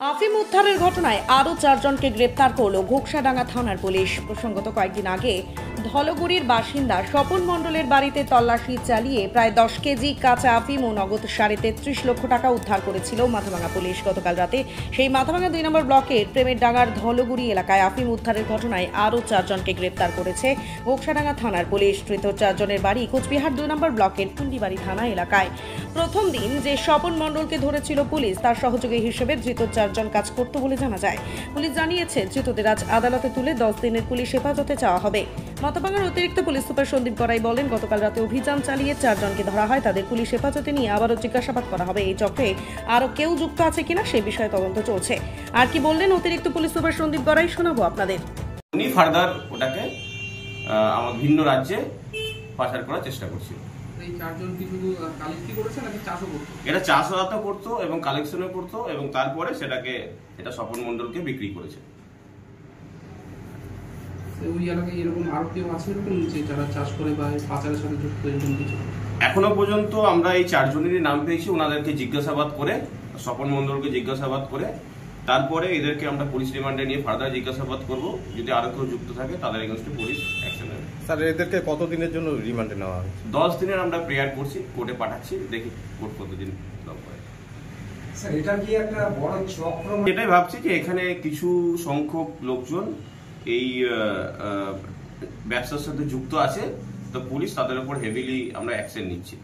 আফিম উদ্ধারের ঘটনায় আরও 4 জনকে গ্রেপ্তার করল ঘোকসাডাঙ্গা থানার পুলিশ। প্রসঙ্গত কয়েকদিন আগে ধলগুড়ির বাসিন্দা স্বপন মণ্ডলের বাড়িতে তল্লাশি চালিয়ে প্রায় 10 কেজি কাঁচা আফিম ও নগদ 33.5 লক্ষ টাকা উদ্ধার করেছিল মাথাভাঙা পুলিশ। গতকাল রাতে সেই মাথাভাঙা 2 নম্বর ব্লকের প্রেমের ডাঙ্গার ধলগুড়ি এলাকায় আফিম উদ্ধারের ঘটনায় আরও 4 জনকে গ্রেপ্তার করেছে ঘোকসাডাঙ্গা থানার পুলিশ। ধৃত 4 জনের বাড়ি কোচবিহার 2 নম্বর ব্লকের টুন্ডিবাড়ি থানা এলাকায়। প্রথম দিন যে স্বপন মণ্ডলকে ধরেছিল পুলিশ, তার সহযোগী হিসেবে ধৃত 4 জন কাজ করত বলে জানা যায়। পুলিশ জানিয়েছে ধৃতদের আজ আদালতে তুলে 10 দিনের পুলিশ হেফাজতে চাওয়া হবে। মাথাভাঙার অতিরিক্ত পুলিশ সুপার সন্দীপ গড়াই বলেন, গতকাল রাতে অভিযান চালিয়ে 4 জনকে ধরা হয়। তাদের পুলিশ হেফাজতে নিয়ে আবারও জিজ্ঞাসাবাদ করা হবে। এই চক্রে আরও কেউ যুক্ত আছে কিনা সে বিষয়ে তদন্ত চলছে। আর কি বললেন অতিরিক্ত পুলিশ সুপার সন্দীপ গড়াই শোনাবো আপনাদের। উনি ফার্দার ওটাকে আমার ভিন্ন রাজ্যে পাচার করার চেষ্টা করছিল। এই 4 জন কি শুধু কালেক্টই করেছে নাকি চাষও করতো? এটা চাষাবাদও করতো এবং কালেকশনও করতো এবং তারপরে সেটাকে এটা স্বপন মণ্ডলকে বিক্রি করেছে। ওই এলাকায় এরকম আরো কেউ আছে এরকম যে যারা চাষ করে বা পাচারের সাথে যুক্ত এরকম কিছু? এখনো পর্যন্ত আমরা এই 4 জনেরই নাম পেয়েছি। ওনাদেরকে জিজ্ঞাসাবাদ করে, স্বপন মণ্ডলকে জিজ্ঞাসাবাদ করে তারপরে এদেরকে আমরা পুলিশ রিমান্ডে নিয়ে ফার্দার জিজ্ঞাসাবাদ করব। যদি আরো কেউ যুক্ত থাকে তাদের এগেইনস্টে পুলিশ অ্যাকশন নেবে। স্যার, এদেরকে কতদিনের জন্য রিমান্ডে নেওয়া হবে? 10 দিনের আমরা প্রেয়ার করছি, কোর্টে পাঠাচ্ছি, দেখি কোর্ট কতদিন লক করে। স্যার, এটা কি একটা বড় চক্র? এটাই ভাবছি যে এখানে কিছু সংখ্যক লোকজন এই ব্যবসার সাথে যুক্ত আছে, তো পুলিশ তাদের উপর হেভিলি আমরা অ্যাকশন নিচ্ছি।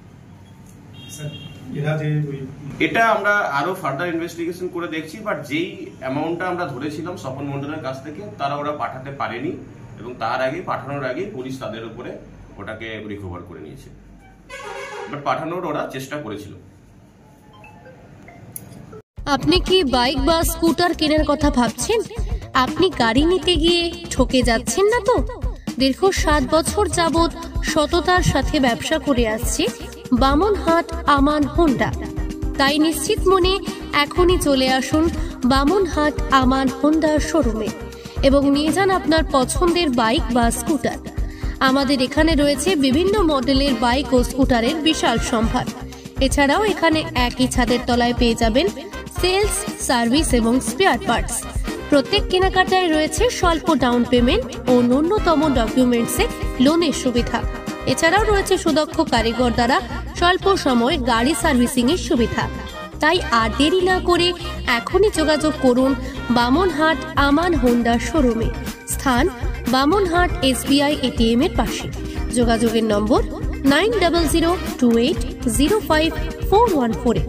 এটা আমরা আরো ফার্দার ইনভেস্টিগেশন করে দেখছি, বাট যেই অ্যামাউন্টটা আমরা ধরেছিলাম স্বপন মণ্ডলের কাছ থেকে তারা ওরা পাঠাতে পারেনি এবং তার আগে পাঠানোর আগে পুলিশ তাদের উপরে ওটাকে রিকভার করে নিয়েছে, বাট পাঠানোর ওরা চেষ্টা করেছিল। আপনি কি বাইক বা স্কুটার কেনার কথা ভাবছেন? আপনি গাড়ি নিতে গিয়ে ঠকে যাচ্ছেন না তো? দীর্ঘ 7 বছর যাবৎ সততার সাথে ব্যবসা করে আসছে বামনহাট আমান হোন্ডা। তাই নিশ্চিত মনে এখনই চলে আসুন বামনহাট আমান হোন্ডা শোরুমে এবং নিয়ে যান আপনার পছন্দের বাইক বা স্কুটার। আমাদের এখানে রয়েছে বিভিন্ন মডেলের বাইক ও স্কুটারের বিশাল সম্ভার। এছাড়াও এখানে একই ছাদের তলায় পেয়ে যাবেন সেলস, সার্ভিস এবং স্পেয়ার পার্টস। প্রত্যেক কেনাকাটায় রয়েছে স্বল্প ডাউন পেমেন্ট ও ন্যূনতম ডকুমেন্টসে লোনের সুবিধা। এছাড়াও রয়েছে সুদক্ষ কারিগর দ্বারা স্বল্প সময়ে গাড়ি সার্ভিসিং এর সুবিধা। তাই আর দেরি না করে এখনই যোগাযোগ করুন বামনহাট আমান হোন্ডা শোরুমে। স্থান বামনহাট SBI ATM এর পাশে। যোগাযোগের নম্বর 9002805414।